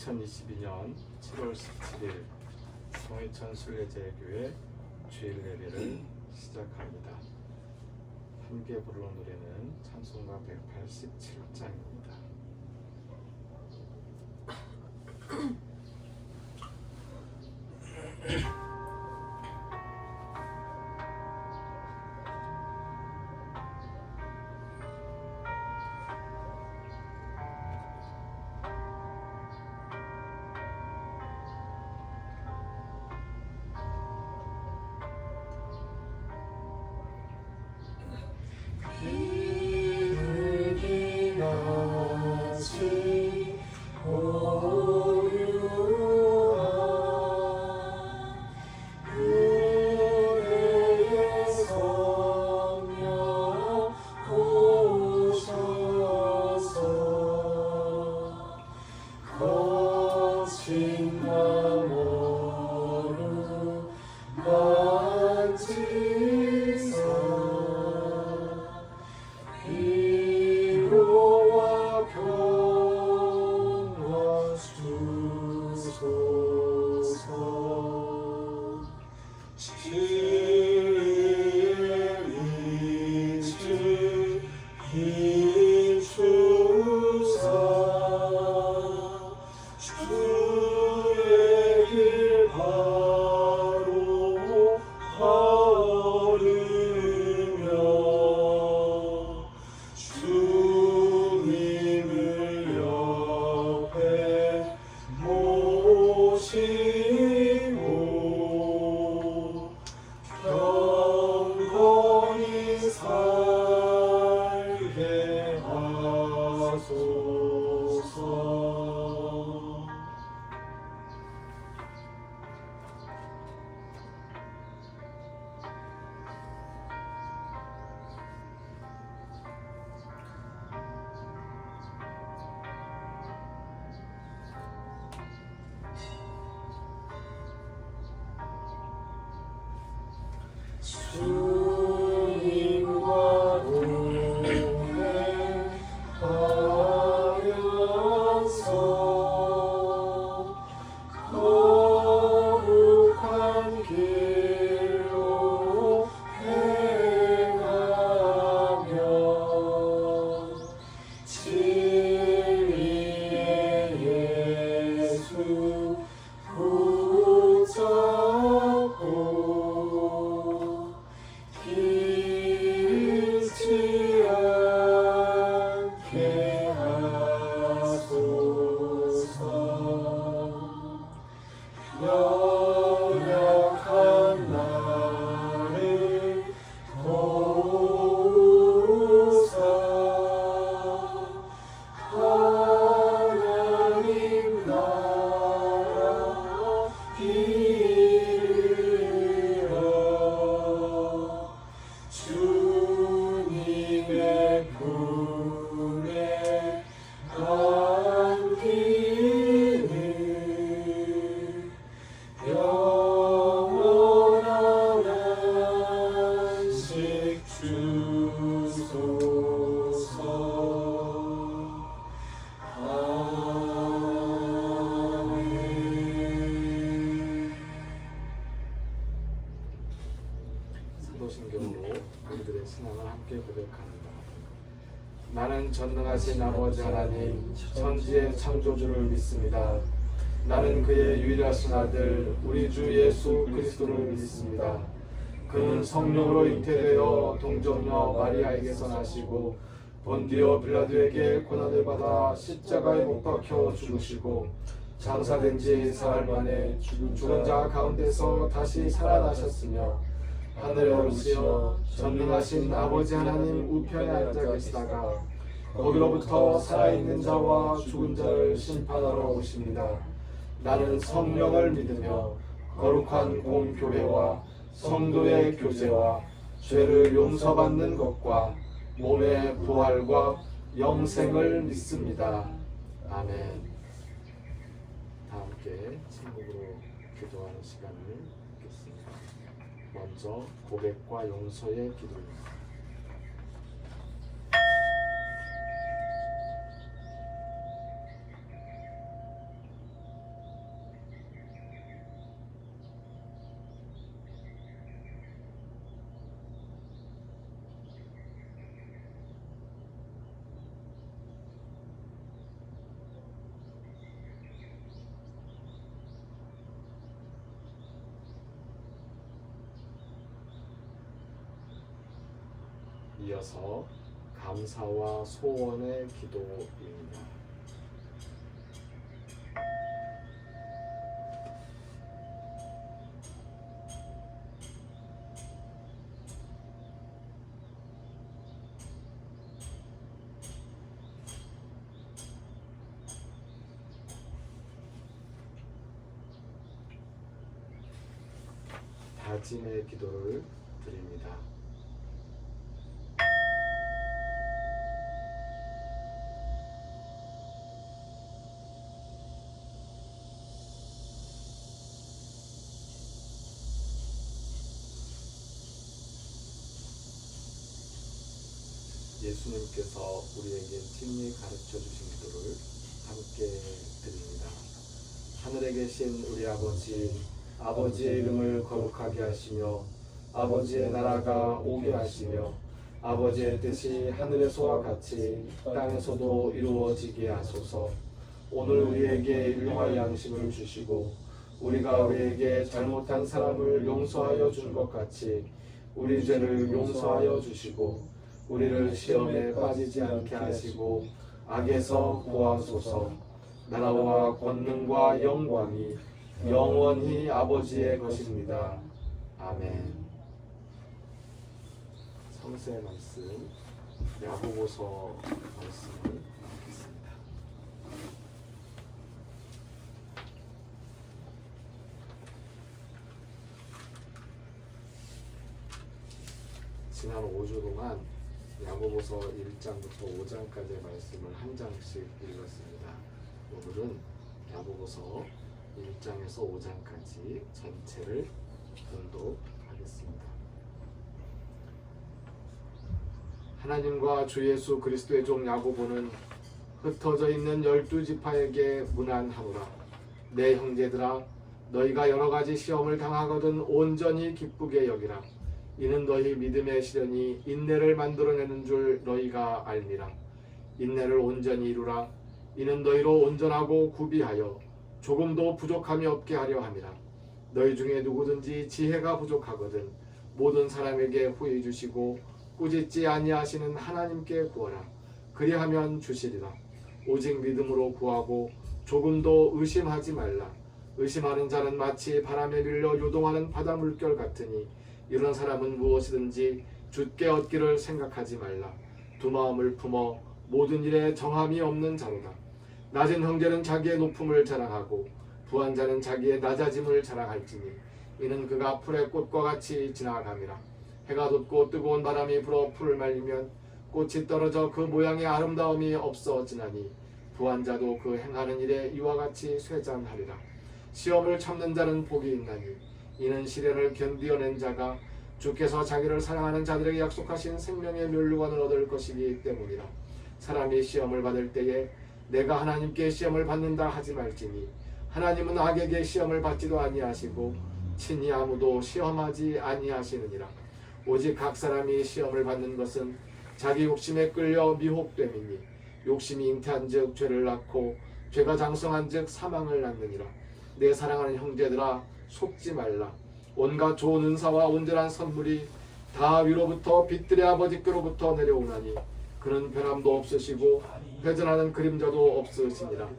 2022년 7월 17일 송해천 순례제교회 주일 예배를 시작합니다. 함께 부르는 노래는 찬송가 187장입니다. 주님과 동행하면서 거룩한 길로 행하며 진리의 예수 붙잡고 잃지 않게 하소서. 연약한 나를 도우사 하나님 나라 이르러 주님의 품에 안기는 영원한 안식 주소서. 아멘. 사도신경으로 우리들의 신앙을 함께 고백합니다. 나는 전능하신 아버지 하나님 천지의 창조주를 믿습니다. 나는 그의 유일하신 아들 우리 주 예수 그리스도를 믿습니다. 그는 성령으로 잉태되어 동정녀 마리아에게서 나시고 본디오 빌라도에게 고난을 받아 십자가에 못 박혀 죽으시고 장사된 지 사흘 만에 죽은 자 가운데서 다시 살아나셨으며 하늘에 오르시어 전능하신 아버지 하나님 우편에 앉아 계시다가 거기로부터 살아있는 자와 죽은 자를 심판하러 오십니다. 나는 성령을 믿으며 거룩한 공교회와 성도의 교제와 죄를 용서받는 것과 몸의 부활과 영생을 믿습니다. 아멘. 다 함께 침묵으로 기도하는 시간을 갖겠습니다. 먼저 고백과 용서의 기도입니다. 이어서 감사와 소원의 기도입니다. 다짐의 기도를 드립니다. 예수님께서 우리에게 친히 가르쳐 주신 기도를 함께 드립니다. 하늘에 계신 우리 아버지, 아버지의 이름을 거룩하게 하시며 아버지의 나라가 오게 하시며 아버지의 뜻이 하늘에서와 같이 땅에서도 이루어지게 하소서. 오늘 우리에게 일용할 양식을 주시고 우리가 우리에게 잘못한 사람을 용서하여 준 것 같이 우리 죄를 용서하여 주시고 우리를 시험에 빠지지 않게 하시고 악에서 구하소서. 나라와 권능과 영광이 영원히 아버지의 것입니다. 아멘. 성서의 말씀 야고보서 말씀을 읽겠습니다. 지난 5주 동안 야고보서 1장부터 5장까지의 말씀을 한 장씩 읽었습니다. 오늘은 야고보서 1장에서 5장까지 전체를 봉독하겠습니다. 하나님과 주 예수 그리스도의 종 야고보는 흩어져 있는 12지파에게 문안하노라. 내 형제들아, 너희가 여러 가지 시험을 당하거든 온전히 기쁘게 여기라. 이는 너희 믿음의 시련이 인내를 만들어내는 줄 너희가 알미라. 인내를 온전히 이루라. 이는 너희로 온전하고 구비하여 조금도 부족함이 없게 하려 함이라. 너희 중에 누구든지 지혜가 부족하거든 모든 사람에게 후히 주시고 꾸짖지 아니하시는 하나님께 구하라. 그리하면 주시리라. 오직 믿음으로 구하고 조금도 의심하지 말라. 의심하는 자는 마치 바람에 밀려 요동하는 바다 물결 같으니 이런 사람은 무엇이든지 주께 얻기를 생각하지 말라. 두 마음을 품어 모든 일에 정함이 없는 자로다. 낮은 형제는 자기의 높음을 자랑하고 부한 자는 자기의 낮아짐을 자랑할지니 이는 그가 풀의 꽃과 같이 지나감이라. 해가 돋고 뜨거운 바람이 불어 풀을 말리면 꽃이 떨어져 그 모양의 아름다움이 없어지나니 부한 자도 그 행하는 일에 이와 같이 쇠잔하리라. 시험을 참는 자는 복이 있나니 이는 시련을 견디어낸 자가 주께서 자기를 사랑하는 자들에게 약속하신 생명의 멸류관을 얻을 것이기 때문이라. 사람이 시험을 받을 때에 내가 하나님께 시험을 받는다 하지 말지니 하나님은 악에게 시험을 받지도 아니하시고 친히 아무도 시험하지 아니하시느니라. 오직 각 사람이 시험을 받는 것은 자기 욕심에 끌려 미혹됨이니 욕심이 잉태한즉 죄를 낳고 죄가 장성한즉 사망을 낳느니라. 내 사랑하는 형제들아, 속지 말라. 온갖 좋은 은사와 온전한 선물이 다 위로부터 빛들의 아버지께로부터 내려오나니 그는 변함도 없으시고 회전하는 그림자도 없으시니라.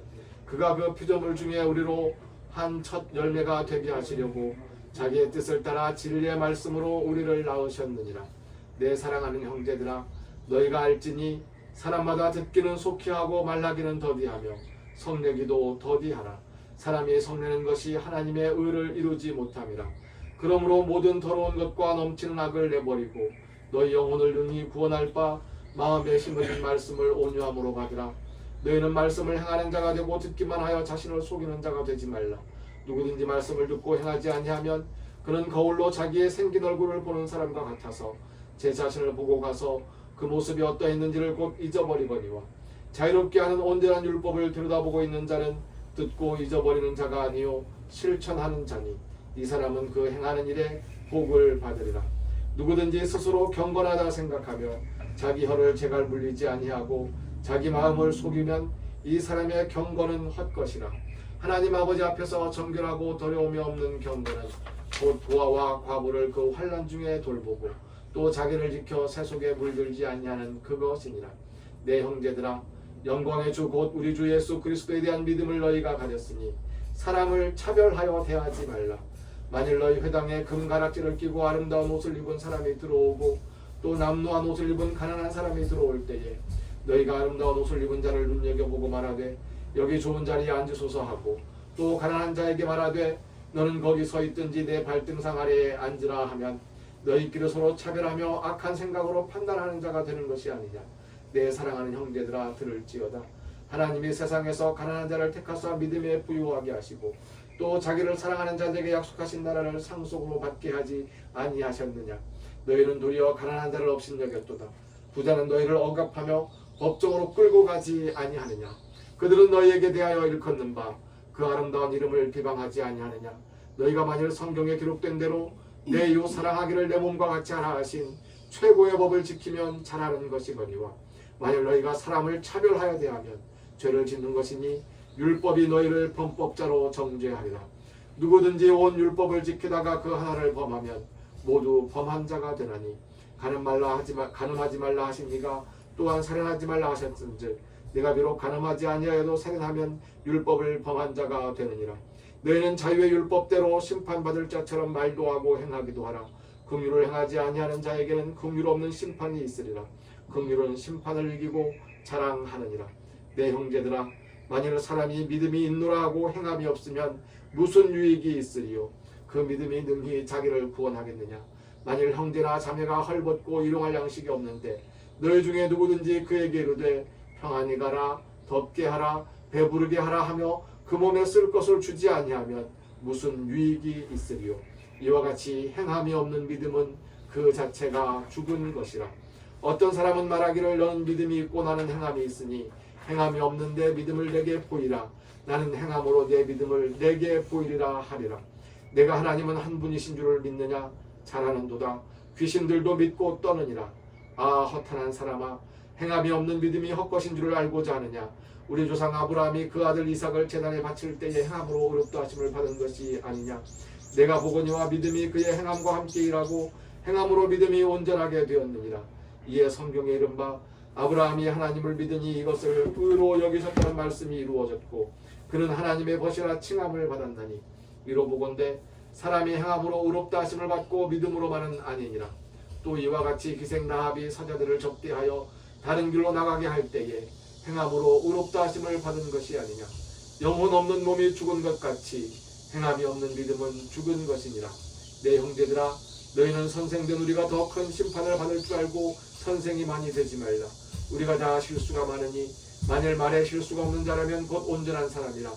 그가 그 피조물 중에 우리로 한 첫 열매가 되게 하시려고 자기의 뜻을 따라 진리의 말씀으로 우리를 낳으셨느니라. 내 사랑하는 형제들아, 너희가 알지니 사람마다 듣기는 속히 하고 말하기는 더디하며 성내기도 더디하라. 사람이 성내는 것이 하나님의 의를 이루지 못함이라. 그러므로 모든 더러운 것과 넘치는 악을 내버리고 너희 영혼을 능히 구원할 바 마음에 심어진 말씀을 온유함으로 받으라. 너희는 말씀을 행하는 자가 되고 듣기만 하여 자신을 속이는 자가 되지 말라. 누구든지 말씀을 듣고 행하지 아니하면 그는 거울로 자기의 생긴 얼굴을 보는 사람과 같아서 제 자신을 보고 가서 그 모습이 어떠했는지를 곧 잊어버리거니와 자유롭게 하는 온전한 율법을 들여다보고 있는 자는 듣고 잊어버리는 자가 아니요 실천하는 자니 이 사람은 그 행하는 일에 복을 받으리라. 누구든지 스스로 경건하다 생각하며 자기 혀를 제갈 물리지 아니하고 자기 마음을 속이면 이 사람의 경건은 헛것이라. 하나님 아버지 앞에서 정결하고 더러움이 없는 경건은 곧 고아와 과부를 그 환난 중에 돌보고 또 자기를 지켜 세속에 물들지 아니하는 그것이니라. 내 형제들아, 영광의 주 곧 우리 주 예수 그리스도에 대한 믿음을 너희가 가졌으니 사람을 차별하여 대하지 말라. 만일 너희 회당에 금가락지를 끼고 아름다운 옷을 입은 사람이 들어오고 또 남노한 옷을 입은 가난한 사람이 들어올 때에 너희가 아름다운 옷을 입은 자를 눈여겨보고 말하되 여기 좋은 자리에 앉으소서 하고 또 가난한 자에게 말하되 너는 거기 서 있든지 내 발등상 아래에 앉으라 하면 너희끼리 서로 차별하며 악한 생각으로 판단하는 자가 되는 것이 아니냐. 내 사랑하는 형제들아, 들을지어다. 하나님이 세상에서 가난한 자를 택하사 믿음에 부유하게 하시고 또 자기를 사랑하는 자들에게 약속하신 나라를 상속으로 받게 하지 아니하셨느냐. 너희는 도리어 가난한 자를 업신여겼도다. 부자는 너희를 억압하며 법정으로 끌고 가지 아니하느냐. 그들은 너희에게 대하여 일컫는 바 그 아름다운 이름을 비방하지 아니하느냐. 너희가 만일 성경에 기록된 대로 내 이웃 사랑하기를 내 몸과 같이 하라 하신 최고의 법을 지키면 잘하는 것이거니와 만일 너희가 사람을 차별하여 대하면 죄를 짓는 것이니 율법이 너희를 범법자로 정죄하리라. 누구든지 온 율법을 지키다가 그 하나를 범하면 모두 범한 자가 되나니 간음하지 말라 하신 이가 또한 살인하지 말라 하셨은즉 내가 비록 간음하지 아니하여도 살인하면 율법을 범한 자가 되느니라. 너희는 자유의 율법대로 심판받을 자처럼 말도 하고 행하기도 하라. 긍휼을 행하지 아니하는 자에게는 긍휼 없는 심판이 있으리라. 긍휼은 심판을 이기고 자랑하느니라. 내 형제들아, 만일 사람이 믿음이 있노라 하고 행함이 없으면 무슨 유익이 있으리요. 그 믿음이 능히 자기를 구원하겠느냐. 만일 형제나 자매가 헐벗고 일용할 양식이 없는데 너희 중에 누구든지 그에게 이르되 평안히 가라, 덥게 하라, 배부르게 하라 하며 그 몸에 쓸 것을 주지 아니하면 무슨 유익이 있으리요. 이와 같이 행함이 없는 믿음은 그 자체가 죽은 것이라. 어떤 사람은 말하기를 너는 믿음이 있고 나는 행함이 있으니 행함이 없는데 믿음을 내게 보이라. 나는 행함으로 내 믿음을 내게 보이리라 하리라. 내가 하나님은 한 분이신 줄을 믿느냐. 잘하는도다. 귀신들도 믿고 떠느니라. 아, 허탄한 사람아, 행함이 없는 믿음이 헛것인 줄을 알고자 하느냐. 우리 조상 아브라함이 그 아들 이삭을 제단에 바칠 때에 행함으로 의롭다 하심을 받은 것이 아니냐. 내가 보거니와 믿음이 그의 행함과 함께 일하고 행함으로 믿음이 온전하게 되었느니라. 이에 성경에 이른바 아브라함이 하나님을 믿으니 이것을 의로 여기셨다는 말씀이 이루어졌고 그는 하나님의 벗이라 칭함을 받았나니 이로 보건대 사람이 행함으로 의롭다 하심을 받고 믿음으로만은 아니니라. 또 이와 같이 기생 라합이 사자들을 접대하여 다른 길로 나가게 할 때에 행함으로 의롭다 하심을 받은 것이 아니냐. 영혼 없는 몸이 죽은 것 같이 행함이 없는 믿음은 죽은 것이니라. 내 형제들아, 너희는 선생된 우리가 더 큰 심판을 받을 줄 알고 선생이 많이 되지 말라. 우리가 다 실수가 많으니 만일 말에 실수가 없는 자라면 곧 온전한 사람이라.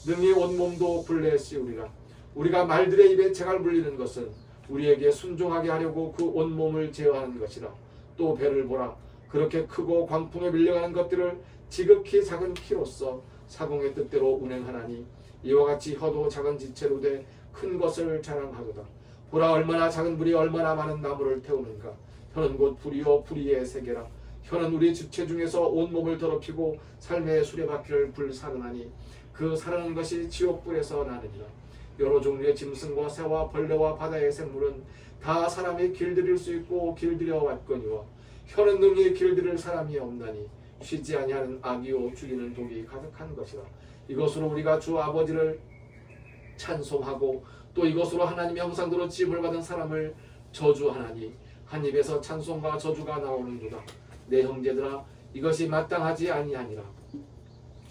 능히 온몸도 굴레 씌우리라. 우리가 말들의 입에 재갈 물리는 것은 우리에게 순종하게 하려고 그 온몸을 제어하는 것이라. 또 배를 보라. 그렇게 크고 광풍에 밀려가는 것들을 지극히 작은 키로서 사공의 뜻대로 운행하나니 이와 같이 혀도 작은 지체로 돼 큰 것을 자랑하도다. 보라, 얼마나 작은 불이 얼마나 많은 나무를 태우는가. 혀는 곧 불이요 불의의 세계라. 혀는 우리 지체 중에서 온몸을 더럽히고 삶의 수레바퀴를 불사르나니 그 사르는 것이 지옥불에서 나느니라. 여러 종류의 짐승과 새와 벌레와 바다의 생물은 다 사람이 길들일 수 있고 길들여 왔거니와 혀는 능히 길들일 사람이 없나니 쉬지 아니하는 악이요 죽이는 독이 가득한 것이라. 이것으로 우리가 주 아버지를 찬송하고 또 이것으로 하나님의 형상대로 지음을 받은 사람을 저주하나니 한 입에서 찬송과 저주가 나오는도다. 내 형제들아, 이것이 마땅하지 아니하니라.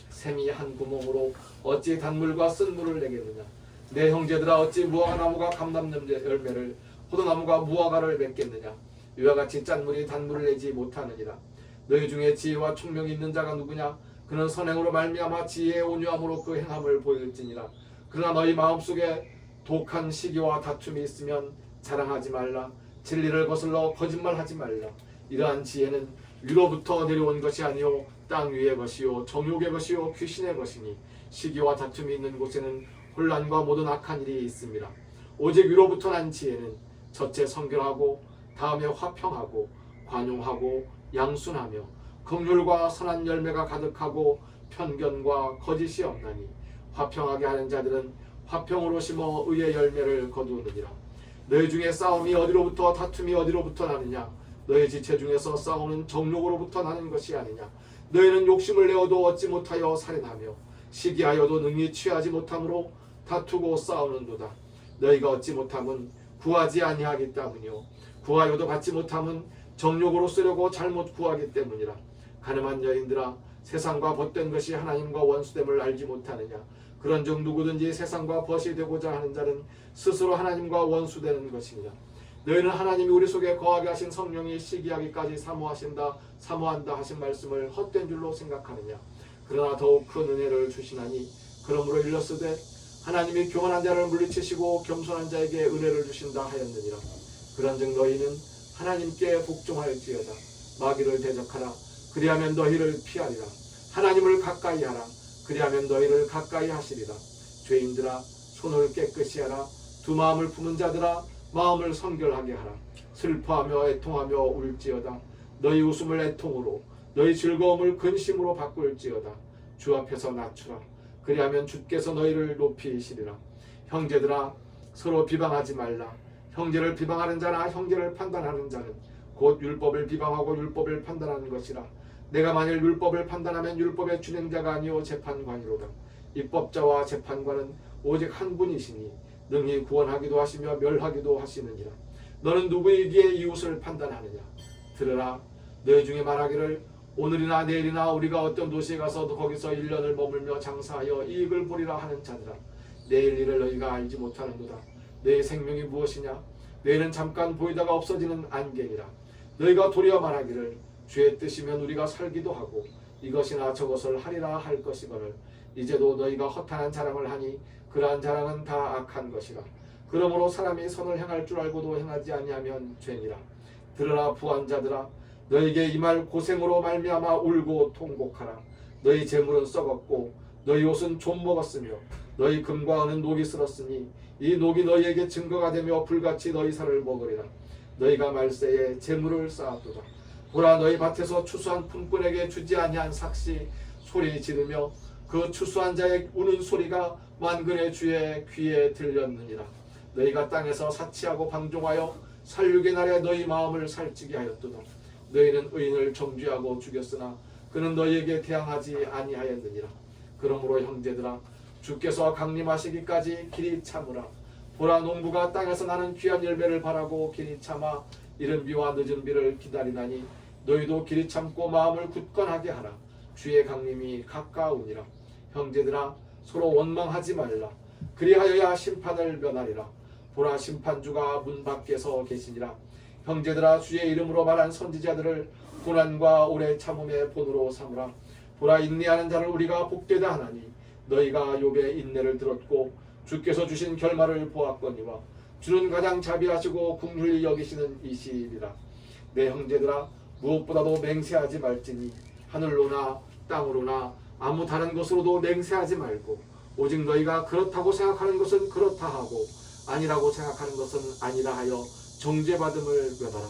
샘이 한 구멍으로 어찌 단물과 쓴물을 내겠느냐. 내 형제들아, 어찌 무화과 나무가 감람 열매를 포도나무가 무화과를 맺겠느냐. 이와 같이 짠물이 단물을 내지 못하느니라. 너희 중에 지혜와 총명이 있는 자가 누구냐. 그는 선행으로 말미암아 지혜의 온유함으로 그 행함을 보일지니라. 그러나 너희 마음속에 독한 시기와 다툼이 있으면 자랑하지 말라. 진리를 거슬러 거짓말하지 말라. 이러한 지혜는 위로부터 내려온 것이 아니요 땅 위의 것이요 정욕의 것이요 귀신의 것이니 시기와 다툼이 있는 곳에는 혼란과 모든 악한 일이 있습니다. 오직 위로부터 난 지혜는 첫째 성결하고 다음에 화평하고 관용하고 양순하며 긍휼과 선한 열매가 가득하고 편견과 거짓이 없나니 화평하게 하는 자들은 화평으로 심어 의의 열매를 거두느니라. 너희 중에 싸움이 어디로부터 다툼이 어디로부터 나느냐? 너희 지체 중에서 싸우는 정욕으로부터 나는 것이 아니냐? 너희는 욕심을 내어도 얻지 못하여 살인하며 시기하여도 능히 취하지 못함으로 다투고 싸우는도다. 너희가 얻지 못함은 구하지 아니하기 때문이요 구하여도 받지 못함은 정욕으로 쓰려고 잘못 구하기 때문이라. 가늠한 여인들아, 세상과 벗된 것이 하나님과 원수됨을 알지 못하느냐? 그런즉 누구든지 세상과 벗이 되고자 하는 자는 스스로 하나님과 원수되는 것이니라. 너희는 하나님이 우리 속에 거하게 하신 성령이 시기하기까지 사모한다 하신 말씀을 헛된 줄로 생각하느냐? 그러나 더욱 큰 은혜를 주시나니 그러므로 일렀으되 하나님이 교만한 자를 물리치시고 겸손한 자에게 은혜를 주신다 하였느니라. 그런즉 너희는 하나님께 복종할지어다. 마귀를 대적하라. 그리하면 너희를 피하리라. 하나님을 가까이 하라. 그리하면 너희를 가까이 하시리라. 죄인들아, 손을 깨끗이 하라. 두 마음을 품은 자들아, 마음을 성결하게 하라. 슬퍼하며 애통하며 울지어다. 너희 웃음을 애통으로, 너희 즐거움을 근심으로 바꿀지어다. 주 앞에서 낮추라. 그리하면 주께서 너희를 높이시리라. 형제들아, 서로 비방하지 말라. 형제를 비방하는 자나 형제를 판단하는 자는 곧 율법을 비방하고 율법을 판단하는 것이라. 내가 만일 율법을 판단하면 율법의 준행자가 아니요 재판관이로다. 입법자와 재판관은 오직 한 분이시니 능히 구원하기도 하시며 멸하기도 하시느니라. 너는 누구이기에 이웃을 판단하느냐? 들으라. 너희 중에 말하기를 오늘이나 내일이나 우리가 어떤 도시에 가서 거기서 1년을 머물며 장사하여 이익을 보리라 하는 자들아, 내일 일을 너희가 알지 못하는도다. 너희 생명이 무엇이냐? 내일은 잠깐 보이다가 없어지는 안개니라. 너희가 도리어 말하기를 주의 뜻이면 우리가 살기도 하고 이것이나 저것을 하리라 할 것이거늘 이제도 너희가 허탄한 자랑을 하니 그러한 자랑은 다 악한 것이라. 그러므로 사람이 선을 행할 줄 알고도 행하지 아니하면 죄니라. 들으라 부한자들아, 너희에게 이 말 고생으로 말미암아 울고 통곡하라. 너희 재물은 썩었고 너희 옷은 좀 먹었으며 너희 금과 은은 녹이 슬었으니 이 녹이 너희에게 증거가 되며 불같이 너희 살을 먹으리라. 너희가 말세에 재물을 쌓았도다. 보라, 너희 밭에서 추수한 품꾼에게 주지 아니한 삭시 소리 지르며 그 추수한 자의 우는 소리가 만근의 주의 귀에 들렸느니라. 너희가 땅에서 사치하고 방종하여 살육의 날에 너희 마음을 살찌게 하였도다. 너희는 의인을 정죄하고 죽였으나 그는 너희에게 대항하지 아니하였느니라. 그러므로 형제들아, 주께서 강림하시기까지 길이 참으라. 보라, 농부가 땅에서 나는 귀한 열매를 바라고 길이 참아 이른 비와 늦은 비를 기다리나니 너희도 길이 참고 마음을 굳건하게 하라. 주의 강림이 가까우니라. 형제들아, 서로 원망하지 말라. 그리하여야 심판을 면하리라. 보라, 심판주가 문 밖에서 계시니라. 형제들아, 주의 이름으로 말한 선지자들을 고난과 오래 참음의 본으로 삼으라. 보라, 인내하는 자를 우리가 복되다 하나니 너희가 욥의 인내를 들었고 주께서 주신 결말을 보았거니와 주는 가장 자비하시고 긍휼히 여기시는 이시리라. 내 형제들아, 무엇보다도 맹세하지 말지니 하늘로나 땅으로나 아무 다른 것으로도 맹세하지 말고 오직 너희가 그렇다고 생각하는 것은 그렇다 하고 아니라고 생각하는 것은 아니라 하여 정죄받음을 면하라.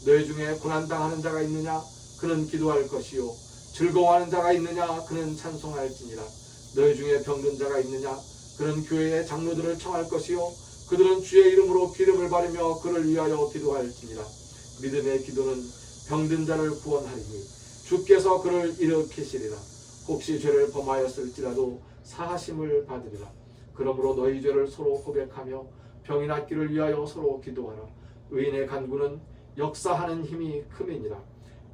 너희 중에 고난당하는 자가 있느냐? 그는 기도할 것이요 즐거워하는 자가 있느냐? 그는 찬송할지니라. 너희 중에 병든 자가 있느냐? 그는 교회의 장로들을 청할 것이요 그들은 주의 이름으로 기름을 바르며 그를 위하여 기도할지니라. 믿음의 기도는 병든 자를 구원하리니 주께서 그를 일으키시리라. 혹시 죄를 범하였을지라도 사하심을 받으리라. 그러므로 너희 죄를 서로 고백하며 병이 낫기를 위하여 서로 기도하라. 의인의 간구는 역사하는 힘이 큼이니라.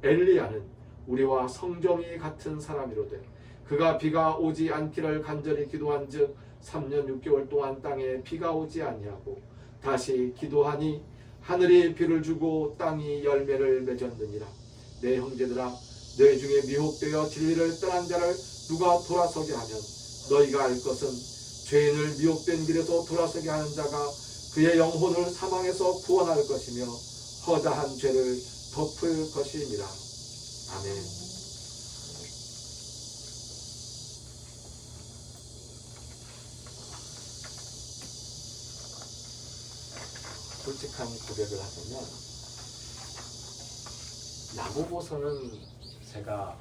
엘리야는 우리와 성정이 같은 사람이로되 그가 비가 오지 않기를 간절히 기도한즉 3년 6개월 동안 땅에 비가 오지 아니하고 다시 기도하니 하늘이 비를 주고 땅이 열매를 맺었느니라. 내 형제들아, 너희 중에 미혹되어 진리를 떠난 자를 누가 돌아서게 하면 너희가 알 것은 죄인을 미혹된 길에서 돌아서게 하는 자가 그의 영혼을 사망에서 구원할 것이며 허다한 죄를 덮을 것임이라. 아멘. 솔직한 고백을 하자면 야고보서는 제가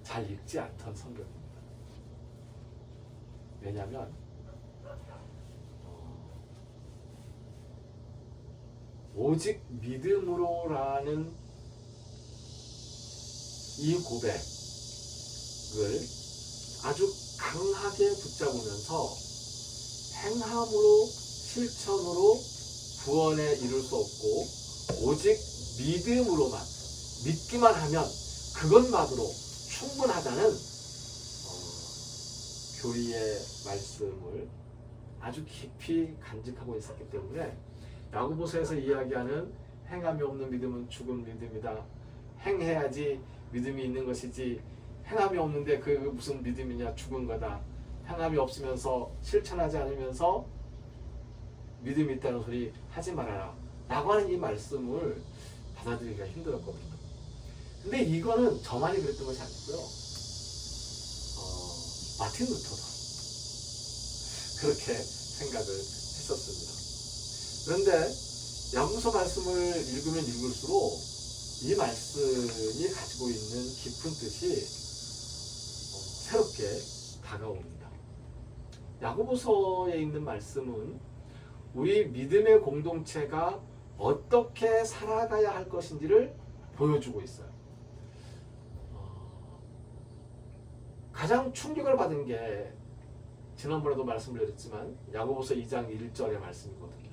잘 읽지 않던 성경입니다. 왜냐하면 오직 믿음으로라는 이 고백을 아주 강하게 붙잡으면서 행함으로 실천으로 구원에 이룰 수 없고 오직 믿음으로만 믿기만 하면 그것만으로 충분하다는 교리의 말씀을 아주 깊이 간직하고 있었기 때문에 야고보서에서 이야기하는 행함이 없는 믿음은 죽은 믿음이다. 행해야지 믿음이 있는 것이지 행함이 없는데 그 무슨 믿음이냐, 죽은 거다. 행함이 없으면서 실천하지 않으면서 믿음이 있다는 소리 하지 말아라 라고 하는 이 말씀을 받아들이기가 힘들었거든요. 근데 이거는 저만이 그랬던 것이 아니고요. 마틴 루터도 그렇게 생각을 했었습니다. 그런데 야고보서 말씀을 읽으면 읽을수록 이 말씀이 가지고 있는 깊은 뜻이 새롭게 다가옵니다. 야고보서에 있는 말씀은 우리 믿음의 공동체가 어떻게 살아가야 할 것인지를 보여주고 있어요. 가장 충격을 받은 게 지난번에도 말씀드렸지만 야고보서 2장 1절의 말씀이거든요.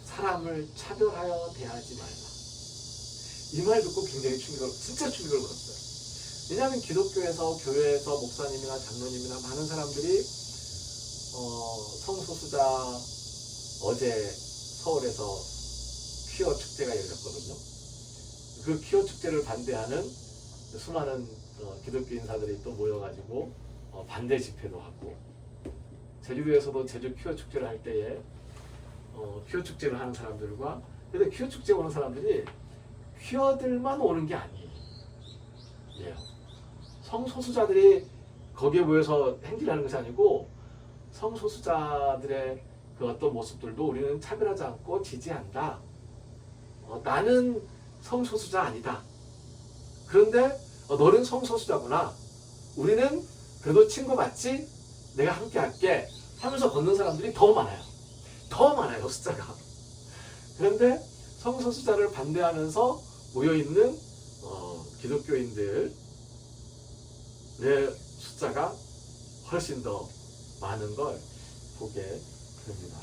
사람을 차별하여 대하지 말라. 이 말 듣고 굉장히 진짜 충격을 받았어요. 왜냐하면 기독교에서, 교회에서 목사님이나 장로님이나 많은 사람들이 성소수자 어제 서울에서 퀴어 축제가 열렸거든요. 그 퀴어 축제를 반대하는 수많은 기독교 인사들이 또 모여가지고 반대 집회도 하고, 제주도에서도 제주 퀴어 축제를 할 때에 퀴어 축제를 하는 사람들과, 근데 퀴어 축제 오는 사람들이 퀴어들만 오는 게 아니에요. 성소수자들이 거기에 모여서 행진하는 것이 아니고 성소수자들의 그 어떤 모습들도 우리는 차별하지 않고 지지한다. 나는 성소수자 아니다. 그런데 너는 성소수자구나. 우리는 그래도 친구 맞지? 내가 함께 할게 하면서 걷는 사람들이 더 많아요. 더 많아요, 숫자가. 그런데 성소수자를 반대하면서 모여있는 기독교인들의 숫자가 훨씬 더 많은 걸 보게 됩니다.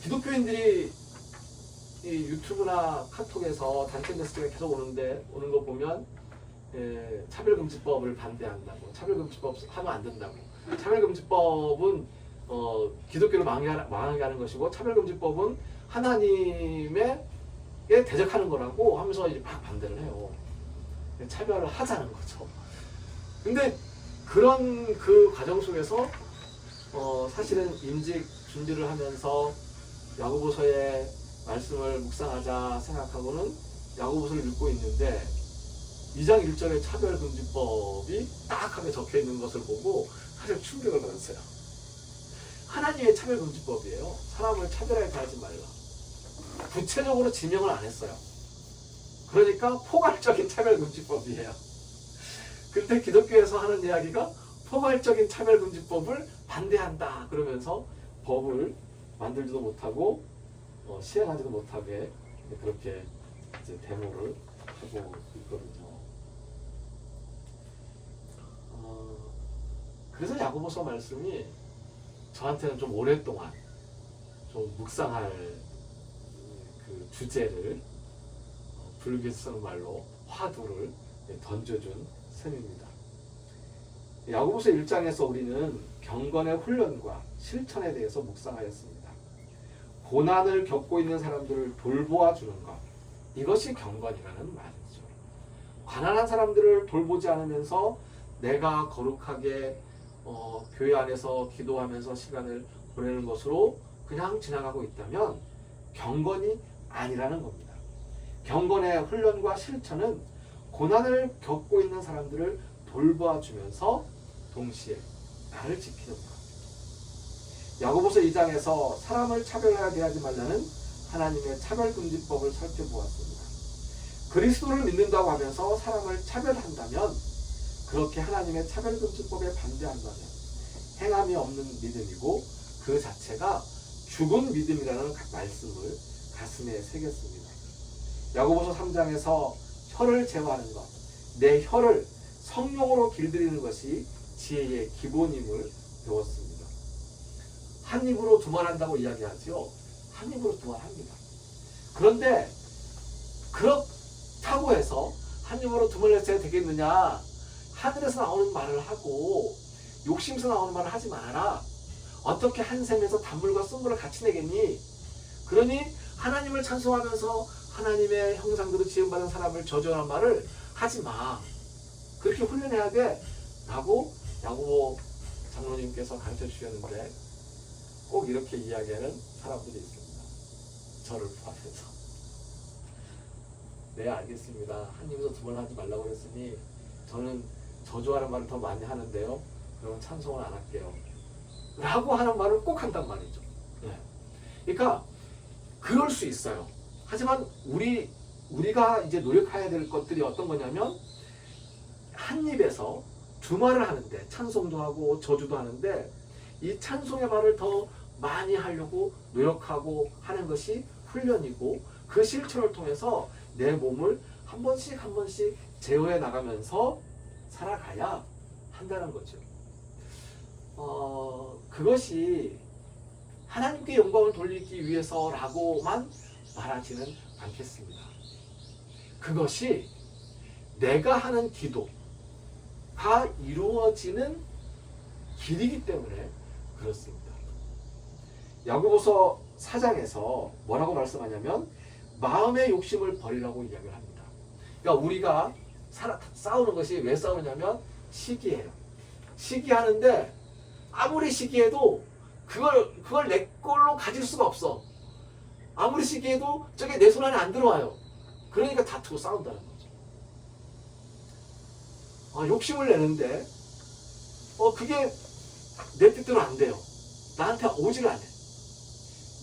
기독교인들이 이 유튜브나 카톡에서 단체 메시지가 계속 오는 거 보면 차별금지법을 반대한다고, 차별금지법 하면 안 된다고, 차별금지법은 기독교를 망하게 하는 것이고, 차별금지법은 하나님에 대적하는 거라고 하면서 이제 막 반대를 해요. 차별을 하자는 거죠. 근데 그런 그 과정 속에서 사실은 임직 준비를 하면서 야고보서의 말씀을 묵상하자 생각하고는 야고보서를 읽고 있는데 2장 1절의 차별금지법이 딱하게 적혀있는 것을 보고 사실 충격을 받았어요. 하나님의 차별금지법이에요. 사람을 차별하게 하지 말라. 구체적으로 지명을 안 했어요. 그러니까 포괄적인 차별금지법이에요. 근데 기독교에서 하는 이야기가 포괄적인 차별금지법을 반대한다 그러면서 법을 만들지도 못하고 시행하지도 못하게 그렇게 이제 데모를 하고 있거든요. 그래서 야고보서 말씀이 저한테는 좀 오랫동안 좀 묵상할 그 주제를 불교에서 쓰는 말로 화두를 던져준 셈입니다. 야고보서 1장에서 우리는 경건의 훈련과 실천에 대해서 묵상하였습니다. 고난을 겪고 있는 사람들을 돌보아 주는 것, 이것이 경건이라는 말이죠. 가난한 사람들을 돌보지 않으면서 내가 거룩하게 교회 안에서 기도하면서 시간을 보내는 것으로 그냥 지나가고 있다면 경건이 아니라는 겁니다. 경건의 훈련과 실천은 고난을 겪고 있는 사람들을 돌보아주면서 동시에 나를 지키는 것. 야고보서 2장에서 사람을 차별하여 대하지 말라는 하나님의 차별금지법을 살펴보았습니다. 그리스도를 믿는다고 하면서 사람을 차별한다면, 그렇게 하나님의 차별금지법에 반대한다면 행함이 없는 믿음이고 그 자체가 죽은 믿음이라는 말씀을 가슴에 새겼습니다. 야고보서 3장에서 혀를 제어하는 것, 내 혀를 성령으로 길들이는 것이 지혜의 기본임을 배웠습니다. 한 입으로 두말한다고 이야기하죠. 한 입으로 두말합니다. 그런데 그렇다고 해서 한 입으로 두말했어야 되겠느냐? 하늘에서 나오는 말을 하고 욕심에서 나오는 말을 하지 말아라. 어떻게 한 샘에서 단물과 쓴물을 같이 내겠니? 그러니 하나님을 찬송하면서 하나님의 형상대로 지음받은 사람을 저주하는 말을 하지 마. 그렇게 훈련해야 돼. 라고 야고보 장로님께서 가르쳐 주셨는데 꼭 이렇게 이야기하는 사람들이 있습니다. 저를 포함해서. 네, 알겠습니다. 한 입에서 두 번 하지 말라고 그랬으니 저는 저주하는 말을 더 많이 하는데요. 그러면 찬송을 안 할게요. 라고 하는 말을 꼭 한단 말이죠. 네. 그러니까 그럴 수 있어요. 하지만 우리가 이제 노력해야 될 것들이 어떤 거냐면 한 입에서 두 말을 하는데 찬송도 하고 저주도 하는데 이 찬송의 말을 더 많이 하려고 노력하고 하는 것이 훈련이고 그 실천을 통해서 내 몸을 한 번씩 한 번씩 제어해 나가면서 살아가야 한다는 거죠. 그것이 하나님께 영광을 돌리기 위해서라고만 말하지는 않겠습니다. 그것이 내가 하는 기도가 이루어지는 길이기 때문에 그렇습니다. 야고보서 4장에서 뭐라고 말씀하냐면 마음의 욕심을 버리라고 이야기를 합니다. 그러니까 우리가 싸우는 것이 왜 싸우냐면 시기예요. 시기하는데 아무리 시기해도 그걸 내 걸로 가질 수가 없어. 아무리 시기해도 저게 내 손 안에 안 들어와요. 그러니까 다투고 싸운다는 거죠. 욕심을 내는데 그게 내 뜻대로 안 돼요. 나한테 오질 않아.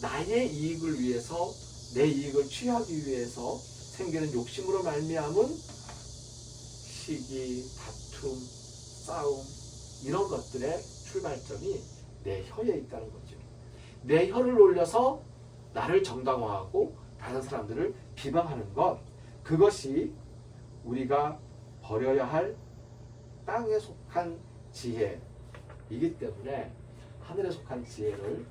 나의 이익을 위해서 내 이익을 취하기 위해서 생기는 욕심으로 말미암은 시기, 다툼, 싸움 이런 것들의 출발점이 내 혀에 있다는 거죠. 내 혀를 놀려서 나를 정당화하고 다른 사람들을 비방하는 것, 그것이 우리가 버려야 할 땅에 속한 지혜이기 때문에 하늘에 속한 지혜를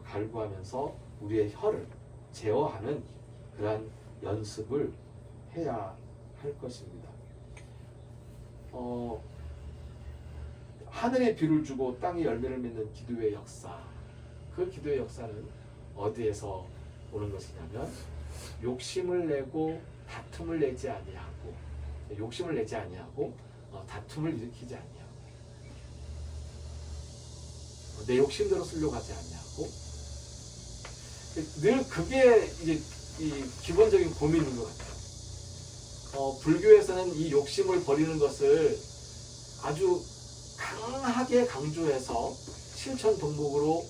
갈구하면서 우리의 혀를 제어하는 그러한 연습을 해야 할 것입니다. 하늘에 비를 주고 땅에 열매를 맺는 기도의 역사, 그 기도의 역사는 어디에서 오는 것이냐면 욕심을 내고 다툼을 내지 아니하고 다툼을 일으키지 아니하고 내 욕심대로 쓰려고 하지 아니하고 늘 그게 이제 이 기본적인 고민인 것 같아요. 불교에서는 이 욕심을 버리는 것을 아주 강하게 강조해서 실천 동목으로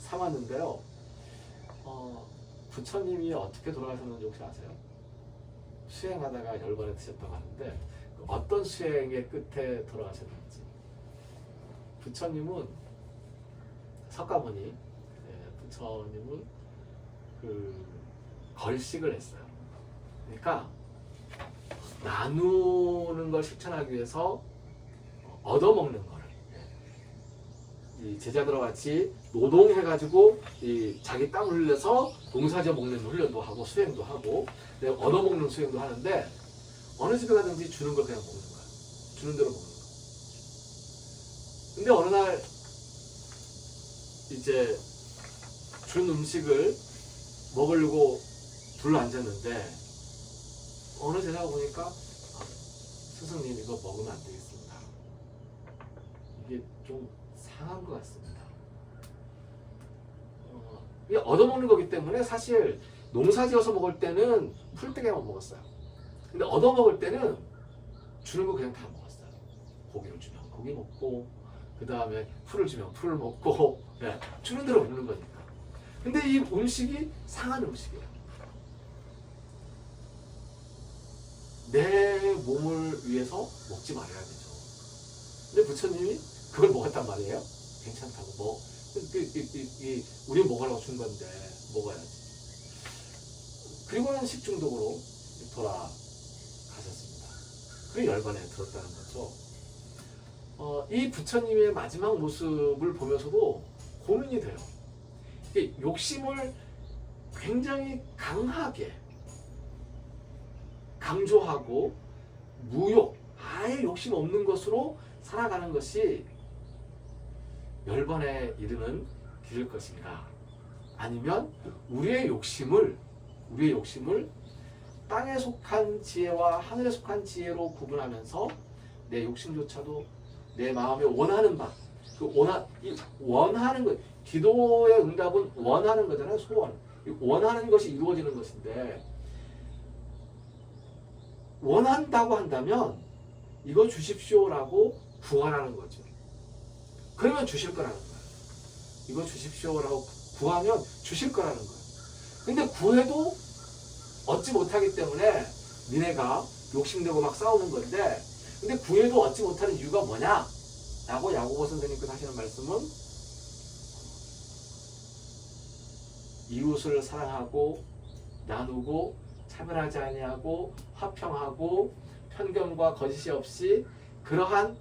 삼았는데요. 부처님이 어떻게 돌아가셨는지 혹시 아세요? 수행하다가 열반에 드셨다고 하는데 어떤 수행의 끝에 돌아가셨는지. 부처님은 석가모니, 부처님은 걸식을 했어요. 그러니까 나누는 걸 실천하기 위해서 얻어먹는 거를 이 제자들과 같이 노동해가지고 이 자기 땀 흘려서 농사지어 먹는 훈련도 하고 수행도 하고 얻어먹는 수행도 하는데 어느 집에 가든지 주는 걸 그냥 먹는 거야. 주는 대로 먹는 거야. 근데 어느 날 이제 준 음식을 먹으려고 둘러앉았는데 어느 제자가 보니까 스승님 이거 먹으면 안 되겠습니다. 이게 좀 상한 것 같습니다. 이게 얻어먹는 거기 때문에 사실 농사지어서 먹을 때는 풀떼기만 먹었어요. 근데 얻어먹을 때는 주는 거 그냥 다 먹었어요. 고기를 주면 고기 먹고 그 다음에 풀을 주면 풀을 먹고 주는 대로 먹는 거니까. 근데 이 음식이 상한 음식이에요. 내 몸을 위해서 먹지 말아야 되죠. 근데 부처님이 그걸 먹었단 말이에요. 괜찮다고 우리 먹으라고 준 건데 먹어야지. 그리고는 식중독으로 돌아가셨습니다. 그리고 열반에 들었다는 거죠. 이 부처님의 마지막 모습을 보면서도 고민이 돼요. 이게 욕심을 굉장히 강하게 강조하고 무욕, 아예 욕심 없는 것으로 살아가는 것이 열반에 이르는 길일 것인가? 아니면 우리의 욕심을 땅에 속한 지혜와 하늘에 속한 지혜로 구분하면서 내 욕심조차도 내 마음에 원하는 바, 원하는 것, 기도의 응답은 원하는 거잖아요. 소원. 원하는 것이 이루어지는 것인데 원한다고 한다면 이거 주십시오라고 구하라는 거죠. 그러면 주실 거라는 거예요. 이거 주십시오라고 구하면 주실 거라는 거예요. 근데 구해도 얻지 못하기 때문에 니네가 욕심내고 막 싸우는 건데, 근데 구해도 얻지 못하는 이유가 뭐냐? 라고 야고보 선생님께서 하시는 말씀은 이웃을 사랑하고 나누고 차별하지 아니하고 화평하고 편견과 거짓이 없이 그러한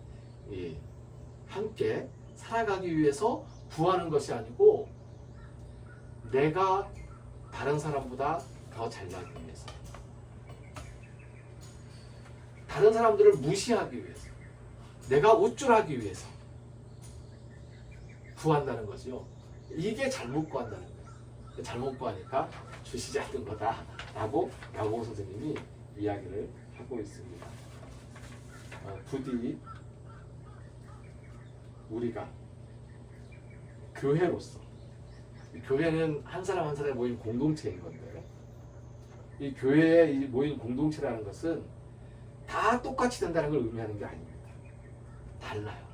함께 살아가기 위해서 구하는 것이 아니고 내가 다른 사람보다 더 잘나기 위해서, 다른 사람들을 무시하기 위해서, 내가 우쭐하기 위해서 구한다는 거죠. 이게 잘못 구한다는 거예요. 잘못 구하니까 주시지 않는 거다라고 야고보 선생님이 이야기를 하고 있습니다. 부디 우리가 교회로서, 교회는 한 사람 한 사람이 모인 공동체인 건데, 이 교회에 모인 공동체라는 것은 다 똑같이 된다는 걸 의미하는 게 아닙니다. 달라요.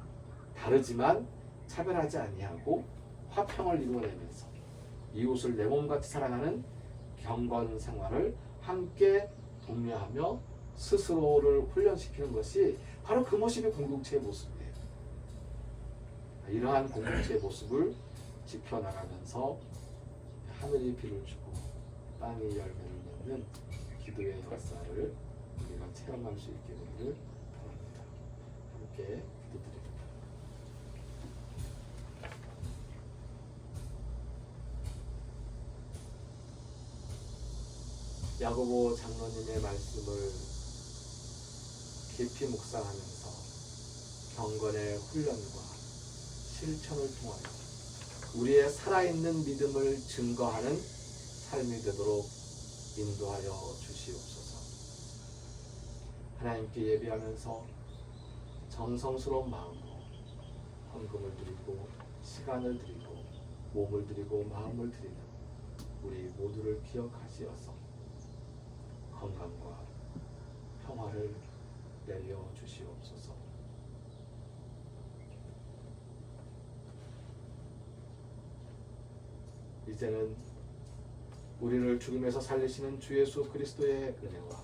다르지만 차별하지 아니하고 화평을 이루어내면서 이웃을 내 몸같이 사랑하는 경건 생활을 함께 독려하며 스스로를 훈련시키는 것이 바로 그 모습이 공동체의 모습이에요. 이러한 공동체의 모습을 지켜나가면서 하늘이 비를 주고 땅이 열매를 맺는 기도의 역사를 우리가 체험할 수 있게 되기를 바랍니다. 함께 기도드립니다. 야고보 장로님의 말씀을 깊이 묵상하면서 경건의 훈련과 실천을 통하여 우리의 살아있는 믿음을 증거하는 삶이 되도록 인도하여 주시옵소서. 하나님께 예배하면서 정성스러운 마음으로 헌금을 드리고 시간을 드리고 몸을 드리고 마음을 드리는 우리 모두를 기억하시어서 건강과 평화를 내려 주시옵소서. 이제는 우리를 죽음에서 살리시는 주 예수 그리스도의 은혜와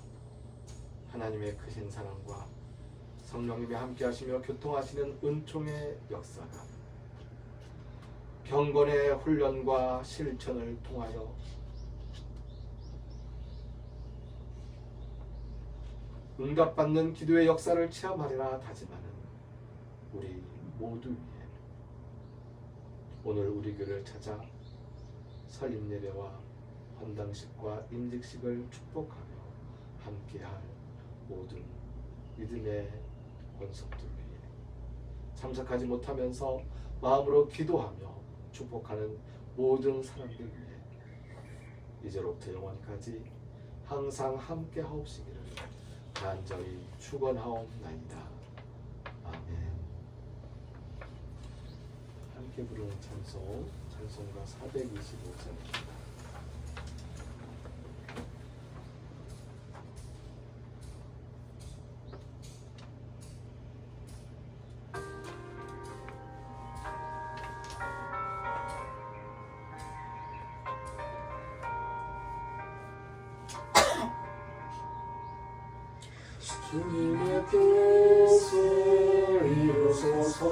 하나님의 크신 사랑과 성령님이 함께하시며 교통하시는 은총의 역사가 경건의 훈련과 실천을 통하여 응답받는 기도의 역사를 체험하리라 다짐하는 우리 모두 위에 오늘 우리 교회를 찾아 설립 예배와 헌당식과 임직식을 축복하며 함께할 모든 믿음의 권속들 위해 참석하지 못하면서 마음으로 기도하며 축복하는 모든 사람들 위해 이제로부터 영원까지 항상 함께하옵시기를 간절히 축원하옵나이다. 아멘. 함께 부르는 찬송가 425장입니다. 주님의 뜻을 이루소서.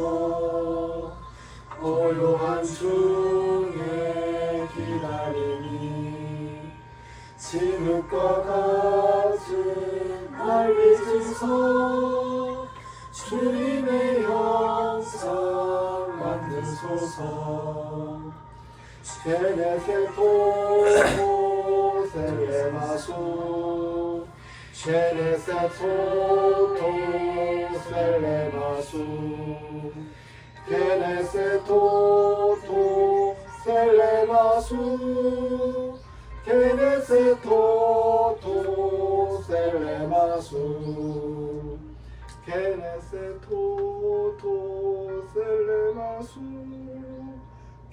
고요한 중에 기다리니 진흙과 같은 날 빚으소 주님의 형상 만드소서 제네세토 셀레마수 제네세토토 셀레마수 제네세토토 셀레마수 제네세토토 셀레마수 제네세토토 셀레마수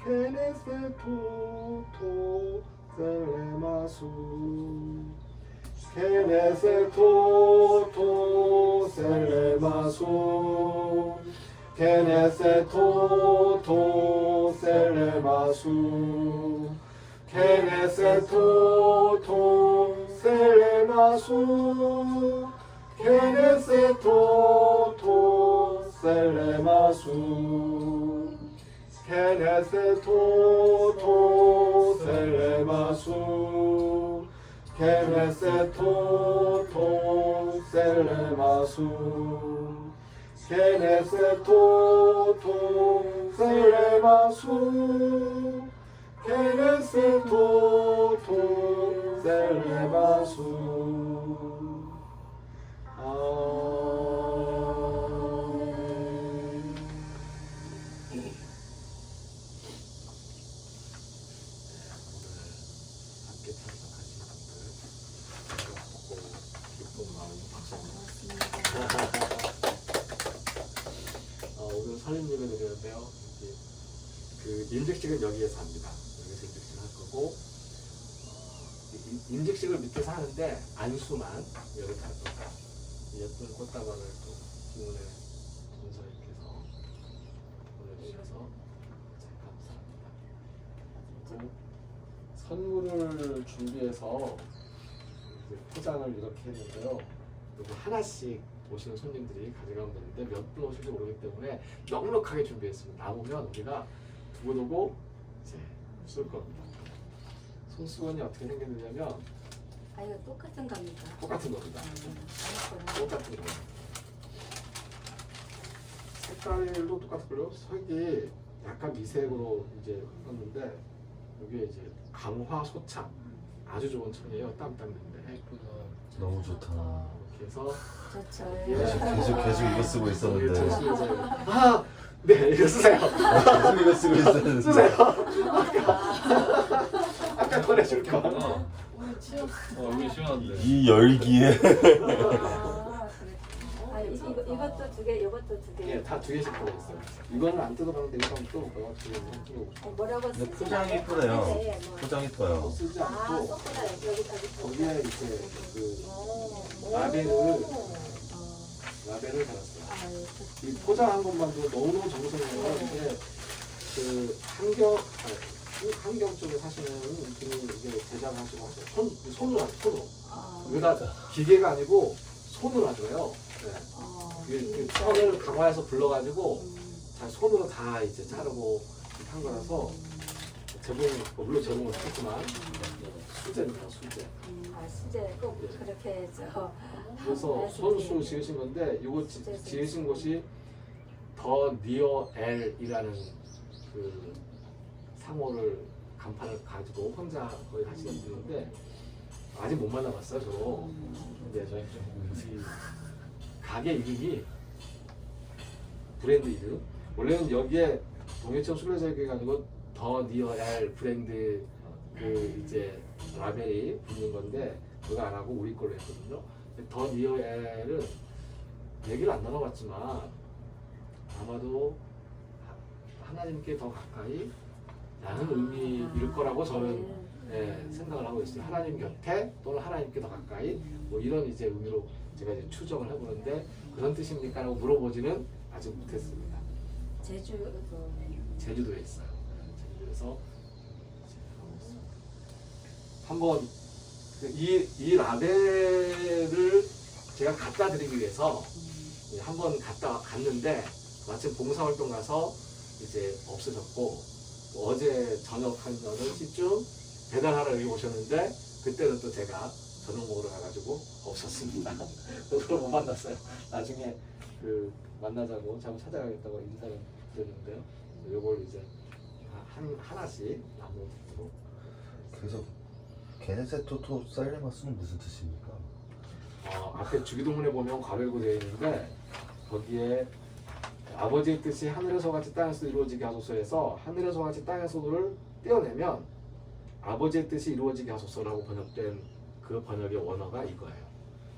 케네세토토 셀레마수 케네세토토 셀레마수 케네세토토 셀레마수 케네세토토 셀레마수 케네세토토 셀레마수 케네세토토 셀레마수 케네세토토 셀레마수 케네세토토 셀레마수 케네세토토 셀레마수 함께 참석하신 분들 보고 기쁜 마음 박수 한번. 오늘 설립 예배 드리는데요. 그 임직식은 여기에서 합니다. 여기서 임직식을 할 거고 임직식을 밑에서 하는데 안수만 여기서 할 겁니다. 예쁜 꽃다발을 또 기운의 전사님께서 보내주셔서 감사합니다. 그리고 선물을 준비해서 이제 포장을 이렇게 했는데요. 그리고 하나씩 오시는 손님들이 가져가면 되는데 몇 분 오실지 모르기 때문에 넉넉하게 준비했습니다. 남으면 우리가 두고두고 이제 쓸 겁니다. 손수건이 어떻게 생겼느냐면 아 이거 똑같은 겁니까? 똑같은 겁니다. 아무거나. 똑같은 거. 색깔도 똑같고요. 색이 약간 미색으로 이제 했는데 여기에 이제 강화 소참 아주 좋은 천이에요. 땀 닦는데. 너무 좋다. 이렇게 해서 좋죠. 계속 이거 쓰고 있었는데. 아, 네 이거 쓰세요. 계속 이거 쓰고 있었는데. 쓰세요. 아까 보내줄 거. 여기 시원한데. 이 열기에. 아, 이것도 두 개, 이것도 두 개. 예, 다 두 개씩 들어 있어요. 이거는 안 뜯어봤는데 이거 한번 뜯어볼까요? 지금 한번 뜯어보고. 뭐라고 근데 쓰지 포장이 않아요? 이쁘네요. 네, 뭐. 포장 이뻐요. 쓰지 아, 않고 썼구나. 여기 거기에 이제 그 라벨을 달았어요. 이 포장한 것만도 너무너무 정성이에요. 근데 그 한경 쪽에 사시는 분이 이게 제작하시고 하세요. 손으로 하죠, 손으로. 여기다 기계가 아니고 손으로 하줘요. 네. 그 천을 강화해서 불러가지고 자, 손으로 다 이제 자르고 한 거라서 제봉, 물론 제봉은 했지만 수제입니다, 수제. 수제 꼭 그렇게 그래서 손수 지으신 건데 이거 지으신 곳이 더 니어 L이라는 그 상호를 간판을 가지고 혼자 거의 하시는 분인데 아직 못 만나봤어요 저도. 근데 저희 이 가게 이름이 브랜드 이름 원래는 여기에 동해천 순례자교회가 아니고 더 니어 L 브랜드 그 이제 라벨이 붙는 건데 그거 안 하고 우리 걸로 했거든요. 더 니어 L은 얘기를 안 나눠봤지만 아마도 하나님께 더 가까이 라는 의미일 거라고 저는 생각을 하고 있어요. 하나님 곁에 또는 하나님께 더 가까이 뭐 이런 이제 의미로 제가 이제 추정을 해보는데 그런 뜻입니까? 라고 물어보지는 아직 못했습니다. 제주도에 있어요. 제주도에서 한번 이 라벨을 제가 갖다 드리기 위해서 한번 갔는데 마침 봉사활동 가서 이제 없어졌고 또 어제 저녁 한 8시쯤 배달하러 여기 오셨는데 그때는 또 제가 저녁 먹으러 가가지고 없었습니다. 그래서 못 만났어요. 나중에 그 만나자고 자꾸 찾아가겠다고 인사를 드렸는데요. 요걸 이제 하나씩 나눠보도록. 그래서 게네세토토 셀레마스는 무슨 뜻입니까? 앞에 주기도문에 보면 괄호일고 되어 있는데 거기에 아버지의 뜻이 하늘에서 같이 땅에서 이루어지게 하소서에서 하늘에서 같이 땅에서를 떼어내면 아버지의 뜻이 이루어지게 하소서라고 번역된 그 번역의 원어가 이거예요.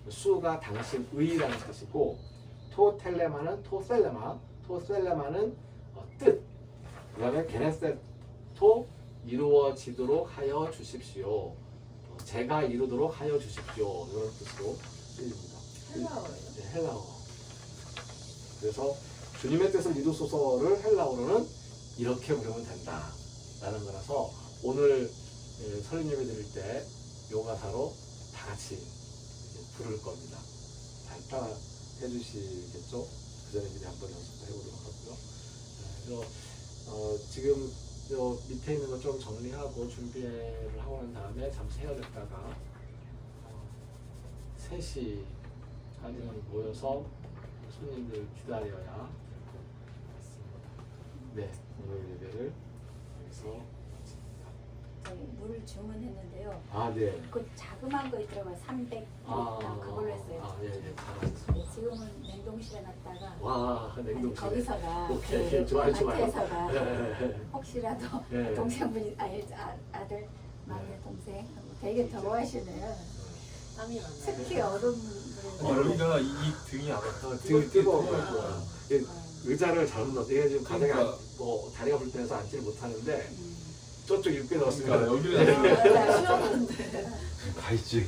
수가 당신 의라는 뜻이고 토텔레마는 토셀레마는 뜻. 그다음에 게네세토 이루어지도록 하여 주십시오. 제가 이루도록 하여 주십시오. 이런 뜻으로 쓰입니다. 헬라어예요? 네, 헬라어. 그래서 주님의 뜻을 이루소서를 헬라어로는 이렇게 부르면 된다라는 거라서 오늘 설립 예배 드릴 때 요 가사로 다 같이 이제 부를 겁니다. 잘 따라 해주시겠죠? 그 전에 미리 한번 연습해 보도록 하고요. 그래서 지금 요 밑에 있는 거 좀 정리하고 준비를 하고 난 다음에 잠시 헤어졌다가 3시까지는 모여서 손님들 기다려야 겠습니다. 네, 오늘 예배를 여기서 저희 물을 주문했는데요. 네. 그 자그마한 거 있더라고요. 300 그걸로 했어요. 예, 잘하셨습니다. 네, 지금은 냉동실에 놨다가 와, 냉동실에. 거기서가 오케이, 좋아요. 마트에서가 네. 혹시라도 네. 동생분이 아들 막내 동생 되게 더워하시네요. 땀이 많아요. 특히 얼음 여기가 이 등이 안 왔다. 등이 뜨거워요. 어. 의자를 잘못 넣었어요. 이게 지금 가장이 그러니까. 다리가 불편해서 앉지를 못하는데 저쪽 입구에 넣었습니다. 그러니까 여기를 맞아요. 가있지.